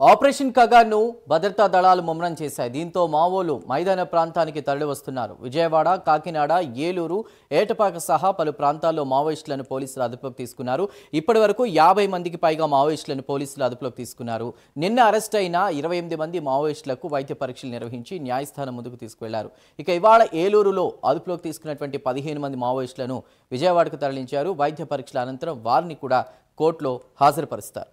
Operation కగార్ను భద్రతా దళాలు ముమ్మరం చేశాయి. దీంతో మావోలు మైదాన ప్రాంతానికి తరలివస్తున్నారు. విజయవాడ, కాకినాడ, ఏలూరు, ఏటపాక సహా పలు ప్రాంతాల్లో మావోయిస్టులను పోలీసులు అదుపులోకి తీసుకున్నారు. ఇప్పటివరకు 50 మందికి పైగా మావోయిస్టులను పోలీసులు అదుపులోకి తీసుకున్నారు. నిన్న అరెస్ట్ అయిన 28 మంది మావోయిస్టులకు వైద్య పరీక్షలు నిర్వహించి న్యాయస్థానం ముందుకు తీసుకువెళ్లారు. ఇక ఇవాళ ఏలూరులో అదుపులోకి తీసుకున్నటువంటి 15 మంది మావోయిస్టులను విజయవాడకు తరలించారు. వైద్య పరీక్షల అనంతరం వారిని కూడా కోర్టులో హాజరుపరుస్తారు.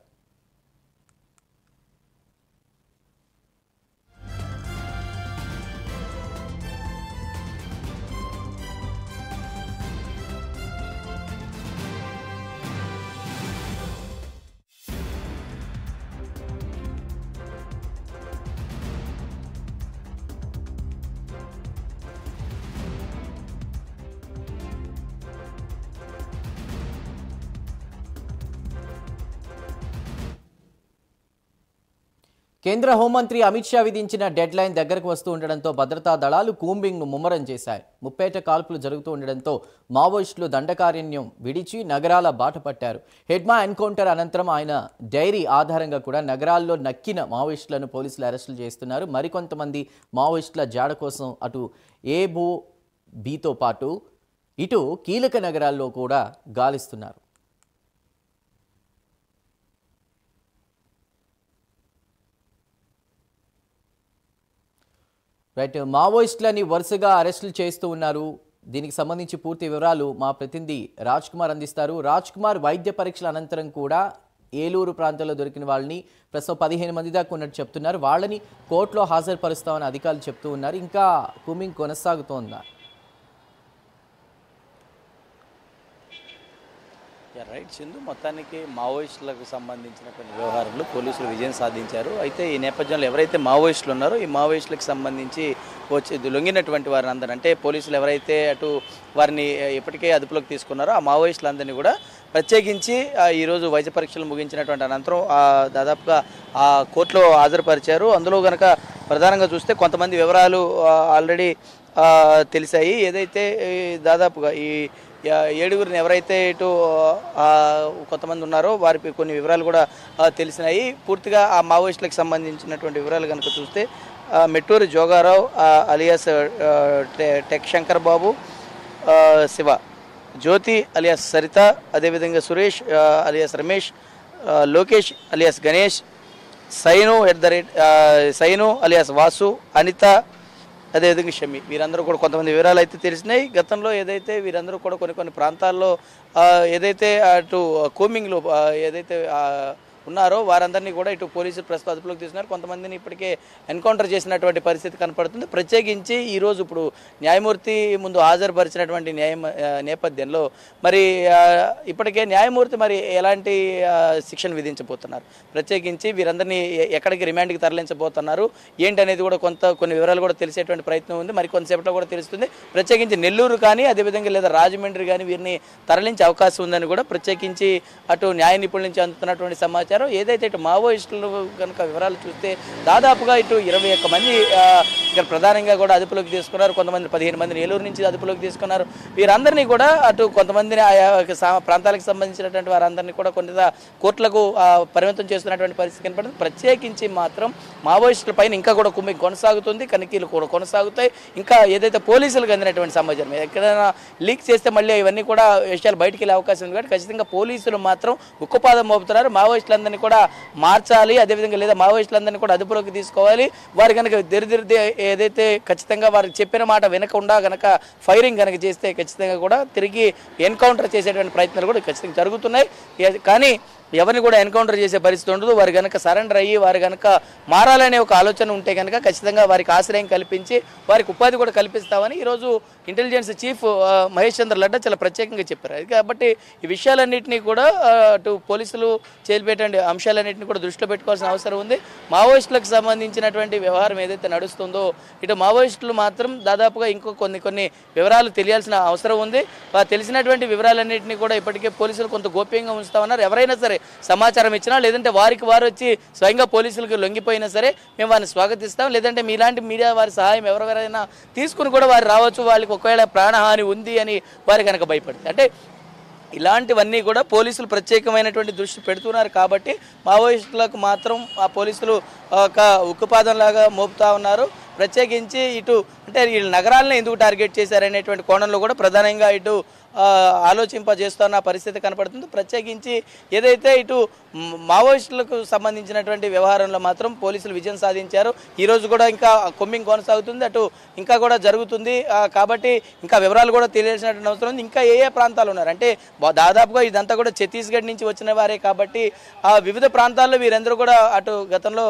కేంద్ర హోంమంత్రి అమిత్ షా విధించిన డెడ్ లైన్ దగ్గరకు వస్తూ ఉండడంతో భద్రతా దళాలు కూంబింగ్ను ముమ్మరం చేశాయి. ముప్పేట కాల్పులు జరుగుతూ ఉండడంతో మావోయిస్టులు దండకారణ్యం విడిచి నగరాల బాట పట్టారు. హెడ్మా ఎన్కౌంటర్ అనంతరం ఆయన డైరీ ఆధారంగా కూడా నగరాల్లో నక్కిన మావోయిస్టులను పోలీసులు అరెస్టులు చేస్తున్నారు. మరికొంతమంది మావోయిస్టుల జాడ కోసం అటు ఏబో బీతో పాటు ఇటు కీలక నగరాల్లో కూడా గాలిస్తున్నారు. రైట్, మావోయిస్టులని వరుసగా అరెస్టులు చేస్తూ ఉన్నారు. దీనికి సంబంధించి పూర్తి వివరాలు మా ప్రతినిధి రాజ్ కుమార్ అందిస్తారు. రాజ్ కుమార్, వైద్య పరీక్షల అనంతరం కూడా ఏలూరు ప్రాంతంలో దొరికిన వాళ్ళని ప్రస్తుతం 15 మంది దాకా ఉన్నట్టు చెప్తున్నారు. వాళ్ళని కోర్టులో హాజరుపరుస్తామని అధికారులు చెప్తూ ఉన్నారు. ఇంకా కూంబింగ్ కొనసాగుతోందా? రైట్ సింధు, మొత్తానికి మావోయిస్టులకు సంబంధించిన కొన్ని వ్యవహారంలో పోలీసులు విజయం సాధించారు. అయితే ఈ నేపథ్యంలో ఎవరైతే మావోయిస్టులు ఉన్నారో ఈ మావోయిస్టులకు సంబంధించి లొంగినటువంటి వారిని అందరూ, అంటే పోలీసులు ఎవరైతే అటు వారిని ఇప్పటికే అదుపులోకి తీసుకున్నారో ఆ మావోయిస్టులందరినీ కూడా ప్రత్యేకించి ఈరోజు వైద్య పరీక్షలు ముగించినటువంటి అనంతరం దాదాపుగా ఆ కోర్టులో హాజరుపరిచారు. అందులో కనుక ప్రధానంగా చూస్తే కొంతమంది వివరాలు ఆల్రెడీ తెలిసాయి. ఏదైతే దాదాపుగా ఈ 7గురిని ఎవరైతే ఇటు కొంతమంది ఉన్నారో వారికి కొన్ని వివరాలు కూడా తెలిసినాయి. పూర్తిగా ఆ మావోయిస్టులకు సంబంధించినటువంటి వివరాలు కనుక చూస్తే Metturi Jogarao alias tech Shankar Babu, Siva, Jyothi alias Saritha, అదేవిధంగా Suresh alias Ramesh, Lokesh alias Ganesh, Sainu alias Vasu, Anitha, అదేవిధంగా షమి, వీరందరూ కూడా కొంతమంది వివరాలు అయితే తెలిసినాయి. గతంలో ఏదైతే వీరందరూ కూడా కొన్ని ప్రాంతాల్లో ఏదైతే అటు కూంబింగ్లో ఏదైతే ఉన్నారో వారందరినీ కూడా ఇటు పోలీసులు ప్రస్తుతం అదుపులోకి తీసుకున్నారు. కొంతమందిని ఇప్పటికే ఎన్కౌంటర్ చేసినటువంటి పరిస్థితి కనపడుతుంది. ప్రత్యేకించి ఈరోజు ఇప్పుడు న్యాయమూర్తి ముందు హాజరుపరిచినటువంటి నేపథ్యంలో మరి ఇప్పటికే న్యాయమూర్తి మరి ఎలాంటి శిక్షను విధించబోతున్నారు, ప్రత్యేకించి వీరందరినీ ఎక్కడికి రిమాండ్కి తరలించబోతున్నారు ఏంటనేది కూడా కొన్ని వివరాలు కూడా తెలిసేటువంటి ప్రయత్నం ఉంది. మరి కొంతసేపట్లో కూడా తెలుస్తుంది. ప్రత్యేకించి నెల్లూరు కానీ అదేవిధంగా లేదా రాజమండ్రి కానీ వీరిని తరలించే అవకాశం ఉందని కూడా ప్రత్యేకించి అటు న్యాయ నిపుణుల నుంచి అందుతున్నటువంటి సమాచారం. ఏదైతే ఇటు మావోయిస్టులు కనుక వివరాలు చూస్తే దాదాపుగా ఇటు 21 మంది ఇక్కడ ప్రధానంగా కూడా అదుపులోకి తీసుకున్నారు. కొంతమంది 15 మందిని ఏలూరు నుంచి అదుపులోకి తీసుకున్నారు. వీరందరినీ కూడా అటు కొంతమందిని ఆయా ప్రాంతాలకు సంబంధించినటువంటి వారందరినీ కూడా కొన్ని కోర్టులకు పరిమితం చేస్తున్నటువంటి పరిస్థితి కనపడుతుంది. ప్రత్యేకించి మాత్రం మావోయిస్టుల పైన ఇంకా కూడా కూంబింగ్ కొనసాగుతుంది, తనిఖీలు కూడా కొనసాగుతాయి. ఇంకా ఏదైతే పోలీసులకు అందినటువంటి సమాచారం ఎక్కడైనా లీక్ చేస్తే మళ్ళీ ఇవన్నీ కూడా విషయాలు బయటికి వెళ్ళే అవకాశం ఉంది. కాబట్టి ఖచ్చితంగా పోలీసులు మాత్రం ఉక్కుపాదం మోపుతున్నారు. మావోయిస్టులందరినీ కూడా మార్చాలి, అదేవిధంగా లేదా మావోయిస్టులందరినీ కూడా అదుపులోకి తీసుకోవాలి. వారు కనుక ఏదైతే ఖచ్చితంగా వారికి చెప్పిన మాట వినకుండా కనుక ఫైరింగ్ కనుక చేస్తే ఖచ్చితంగా కూడా తిరిగి ఎన్కౌంటర్ చేసేటువంటి ప్రయత్నాలు కూడా ఖచ్చితంగా జరుగుతున్నాయి. కానీ ఎవరిని కూడా ఎన్కౌంటర్ చేసే పరిస్థితి ఉండదు. వారు కనుక సరెండర్ అయ్యి వారు కనుక మారాలనే ఒక ఆలోచన ఉంటే కనుక ఖచ్చితంగా వారికి ఆశ్రయం కల్పించి వారికి ఉపాధి కూడా కల్పిస్తామని ఈరోజు ఇంటెలిజెన్స్ చీఫ్ మహేష్ చంద్ర లడ్డా చాలా ప్రత్యేకంగా చెప్పారు. కాబట్టి ఈ విషయాలన్నింటినీ కూడా అటు పోలీసులు చేపట్టేటువంటి అంశాలన్నింటినీ కూడా దృష్టిలో పెట్టుకోవాల్సిన అవసరం ఉంది. మావోయిస్టులకు సంబంధించినటువంటి వ్యవహారం ఏదైతే నడుస్తుందో ఇటు మావోయిస్టులు మాత్రం దాదాపుగా ఇంకో కొన్ని వివరాలు తెలియాల్సిన అవసరం ఉంది. తెలిసినటువంటి వివరాలన్నింటినీ కూడా ఇప్పటికే పోలీసులు కొంత గోప్యంగా ఉంచుతామన్నారు. ఎవరైనా సరే సమాచారం ఇచ్చినా లేదంటే వారికి వారు వచ్చి స్వయంగా పోలీసులకు లొంగిపోయినా సరే మేము వారిని స్వాగతిస్తాం. లేదంటే మీలాంటి మీడియా వారి సహాయం ఎవరెవరైనా తీసుకుని కూడా వారు రావచ్చు. వాళ్ళకి ఒకవేళ ప్రాణహాని ఉంది అని వారు కనుక భయపడితే, అంటే ఇలాంటివన్నీ కూడా పోలీసులు ప్రత్యేకమైనటువంటి దృష్టి పెడుతున్నారు కాబట్టి మావోయిస్టులకు మాత్రం ఆ పోలీసులు ఒక ఉక్కుపాదంలాగా మోపుతా ఉన్నారు. ప్రత్యేకించి ఇటు అంటే వీళ్ళు నగరాలను ఎందుకు టార్గెట్ చేశారనేటువంటి కోణంలో కూడా ప్రధానంగా ఇటు ఆలోచింపజేస్తున్న పరిస్థితి కనపడుతుంది. ప్రత్యేకించి ఏదైతే ఇటు మావోయిస్టులకు సంబంధించినటువంటి వ్యవహారంలో మాత్రం పోలీసులు విజయం సాధించారు. ఈరోజు కూడా ఇంకా కొమ్మింగ్ కొనసాగుతుంది, అటు ఇంకా కూడా జరుగుతుంది. కాబట్టి ఇంకా వివరాలు కూడా తెలియాల్సినటువంటి అవసరం ఉంది. ఇంకా ఏ ప్రాంతాలు ఉన్నారు అంటే దాదాపుగా ఇదంతా కూడా ఛత్తీస్గఢ్ నుంచి వచ్చిన వారే కాబట్టి వివిధ ప్రాంతాల్లో వీరందరూ కూడా అటు గతంలో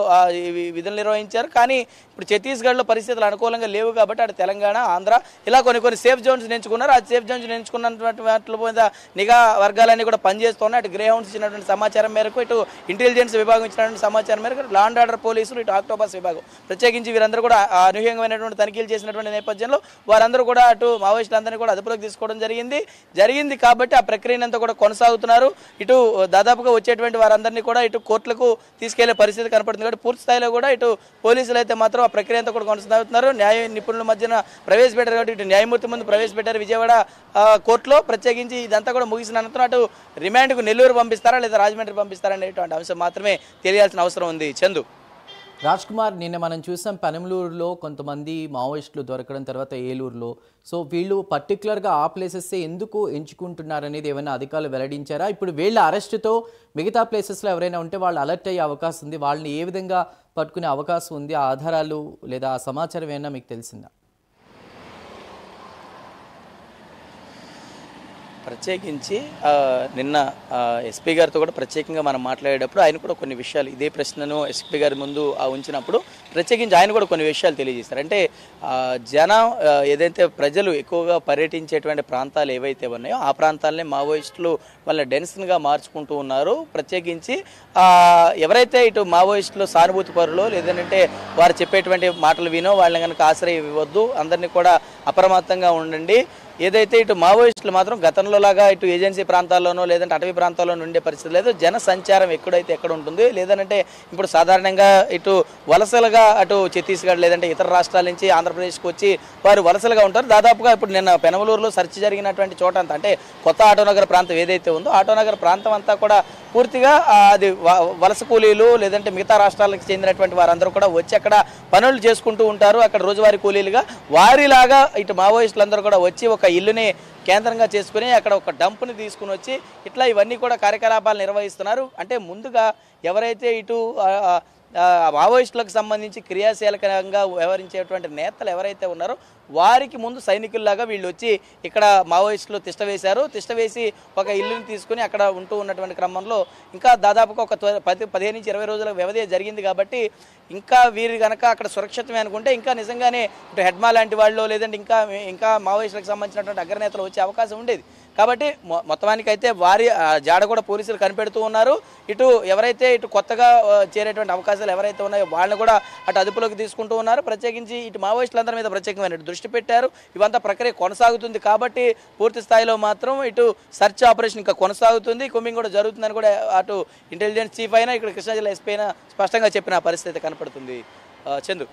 విధులు నిర్వహించారు. కానీ ఇప్పుడు ఛత్తీస్గఢ్లో పరిస్థితులు అనుకూలంగా లేవు కాబట్టి అటు తెలంగాణ, ఆంధ్ర ఇలా కొన్ని సేఫ్ జోన్స్ ఎంచుకున్నారు. ఆ సేఫ్ జోన్స్ ఎంచుకున్న వాటి మీద నిఘా వర్గాలన్నీ కూడా పనిచేస్తున్నాయి. అటు గ్రే హౌండ్స్ ఇచ్చినటువంటి సమాచారం మేరకు, ఇటు ఇంటెలిజెన్స్ విభాగం ఇచ్చినటువంటి సమాచారం మేరకు లా అండ్ ఆర్డర్ పోలీసులు, ఇటు ఆక్టోపస్ విభాగం ప్రత్యేకించి వీరందరూ కూడా అనూహ్యంగామైనటువంటి తనిఖీలు చేసినటువంటి నేపథ్యంలో వారందరూ కూడా అటు మావోయిస్టులందరినీ కూడా అదుపులోకి తీసుకోవడం జరిగింది కాబట్టి ఆ ప్రక్రియనంతా కూడా కొనసాగుతున్నారు. ఇటు దాదాపుగా వచ్చేటువంటి వారందరినీ కూడా ఇటు కోర్టులకు తీసుకెళ్లే పరిస్థితి కనపడుతుంది కాబట్టి పూర్తి స్థాయిలో కూడా ఇటు పోలీసులు అయితే మాత్రం ఆ ప్రక్రియ అంతా కూడా కొనసాగుతున్నారు. న్యాయ నిపుణుల మధ్యన ప్రవేశపెట్టారు కాబట్టి ఇటు న్యాయమూర్తి ముందు ప్రవేశపెట్టారు విజయవాడ కోర్టులో. ప్రత్యేకించి ఇదంతా కూడా ముగిసిన అనంతరం అటు రిమాండ్కు నెల్లూరు పంపిస్తారా లేదా రాజమండ్రి పంపిస్తారా అనేటువంటి అంశం మాత్రమే తెలియాల్సిన అవసరం ఉంది. చందు. రాజ్ కుమార్, నిన్న మనం చూసాం పెనమలూరులో కొంతమంది మావోయిస్టులు దొరకడం, తర్వాత ఏలూరులో. సో వీళ్ళు పర్టికులర్గా ఆ ప్లేసెస్ ఎందుకు ఎంచుకుంటున్నారనేది ఏమైనా అధికారులు వెల్లడించారా? ఇప్పుడు వీళ్ళ అరెస్టుతో మిగతా ప్లేసెస్లో ఎవరైనా ఉంటే వాళ్ళు అలర్ట్ అయ్యే అవకాశం ఉంది, వాళ్ళని ఏ విధంగా పట్టుకునే అవకాశం ఉంది? ఆ ఆధారాలు లేదా ఆ సమాచారం ఏమైనా మీకు తెలిసిందా? ప్రత్యేకించి నిన్న ఎస్పీ గారితో కూడా ప్రత్యేకంగా మనం మాట్లాడేటప్పుడు ఆయన కూడా కొన్ని విషయాలు ఇదే ప్రశ్నను ఎస్పీ గారి ముందు ఉంచినప్పుడు ప్రత్యేకించి ఆయన కూడా కొన్ని విషయాలు తెలియజేస్తారు. అంటే జనం ఏదైతే ప్రజలు ఎక్కువగా పర్యటించేటువంటి ప్రాంతాలు ఏవైతే ఉన్నాయో ఆ ప్రాంతాలనే మావోయిస్టులు వాళ్ళ డెన్స్గా మార్చుకుంటూ ఉన్నారు. ప్రత్యేకించి ఎవరైతే ఇటు మావోయిస్టులు సానుభూతి పరులో లేదంటే వారు చెప్పేటువంటి మాటలు వినో వాళ్ళని కనుక ఆశ్రయం ఇవ్వద్దు, అందరినీ కూడా అప్రమత్తంగా ఉండండి. ఏదైతే ఇటు మావోయిస్టులు మాత్రం గతంలో లాగా ఇటు ఏజెన్సీ ప్రాంతాల్లోనో లేదంటే అటవీ ప్రాంతాల్లోనూ ఉండే పరిస్థితి లేదు. జన సంచారం ఎక్కడ ఉంటుంది, లేదంటే ఇప్పుడు సాధారణంగా ఇటు వలసలుగా అటు ఛత్తీస్గఢ్ లేదంటే ఇతర రాష్ట్రాల నుంచి ఆంధ్రప్రదేశ్కి వచ్చి వారు వలసలుగా ఉంటారు. దాదాపుగా ఇప్పుడు నిన్న పెనమలూరులో సెర్చ్ జరిగినటువంటి చోట అంతా అంటే కొత్త ఆటోనగర్ ప్రాంతం ఏదైతే ఉందో ఆటోనగర్ ప్రాంతం అంతా కూడా పూర్తిగా అది వలస కూలీలు లేదంటే మిగతా రాష్ట్రాలకు చెందినటువంటి వారందరూ కూడా వచ్చి అక్కడ పనులు చేసుకుంటూ ఉంటారు. అక్కడ రోజువారీ కూలీలుగా వారిలాగా ఇటు మావోయిస్టులందరూ కూడా వచ్చి ఒక ఇల్లుని కేంద్రంగా చేసుకుని అక్కడ ఒక డంప్ని తీసుకుని వచ్చి ఇట్లా ఇవన్నీ కూడా కార్యకలాపాలు నిర్వహిస్తున్నారు. అంటే ముందుగా ఎవరైతే ఇటు మావోయిస్టులకు సంబంధించి క్రియాశీలకంగా వ్యవహరించేటువంటి నేతలు ఎవరైతే ఉన్నారో వారికి ముందు సైనికుల్లాగా వీళ్ళు వచ్చి ఇక్కడ మావోయిస్టులు తిష్టవేశారు. తిష్టవేసి ఒక ఇల్లుని తీసుకుని అక్కడ ఉంటూ ఉన్నటువంటి క్రమంలో ఇంకా దాదాపుగా ఒక 15 నుంచి 20 రోజుల వ్యవధి జరిగింది కాబట్టి ఇంకా వీరు కనుక అక్కడ సురక్షితమే అనుకుంటే ఇంకా నిజంగానే ఇటు హెడ్మా లాంటి వాళ్ళు లేదంటే ఇంకా మావోయిస్టులకు సంబంధించినటువంటి అగ్రనేతలు వచ్చే అవకాశం ఉండేది. కాబట్టి మొత్తానికైతే వారి జాడ కూడా పోలీసులు కనిపెడుతూ ఉన్నారు. ఇటు ఎవరైతే ఇటు కొత్తగా చేరేటువంటి అవకాశాలు ఎవరైతే ఉన్నాయో వాళ్ళని కూడా అటు అదుపులోకి తీసుకుంటూ ఉన్నారు. ప్రత్యేకించి ఇటు మావోయిస్టులందరి మీద ప్రత్యేకమైన దృష్టి పెట్టారు. ఇవంతా ప్రక్రియ కొనసాగుతుంది కాబట్టి పూర్తి స్థాయిలో మాత్రం ఇటు సర్చ్ ఆపరేషన్ ఇంకా కొనసాగుతుంది, కొమ్మింగ్ కూడా జరుగుతుందని కూడా అటు ఇంటెలిజెన్స్ చీఫ్ అయినా ఇక్కడ కృష్ణా జిల్లా ఎస్పీ అయినా స్పష్టంగా చెప్పిన పరిస్థితి కనపడుతుంది. చందు.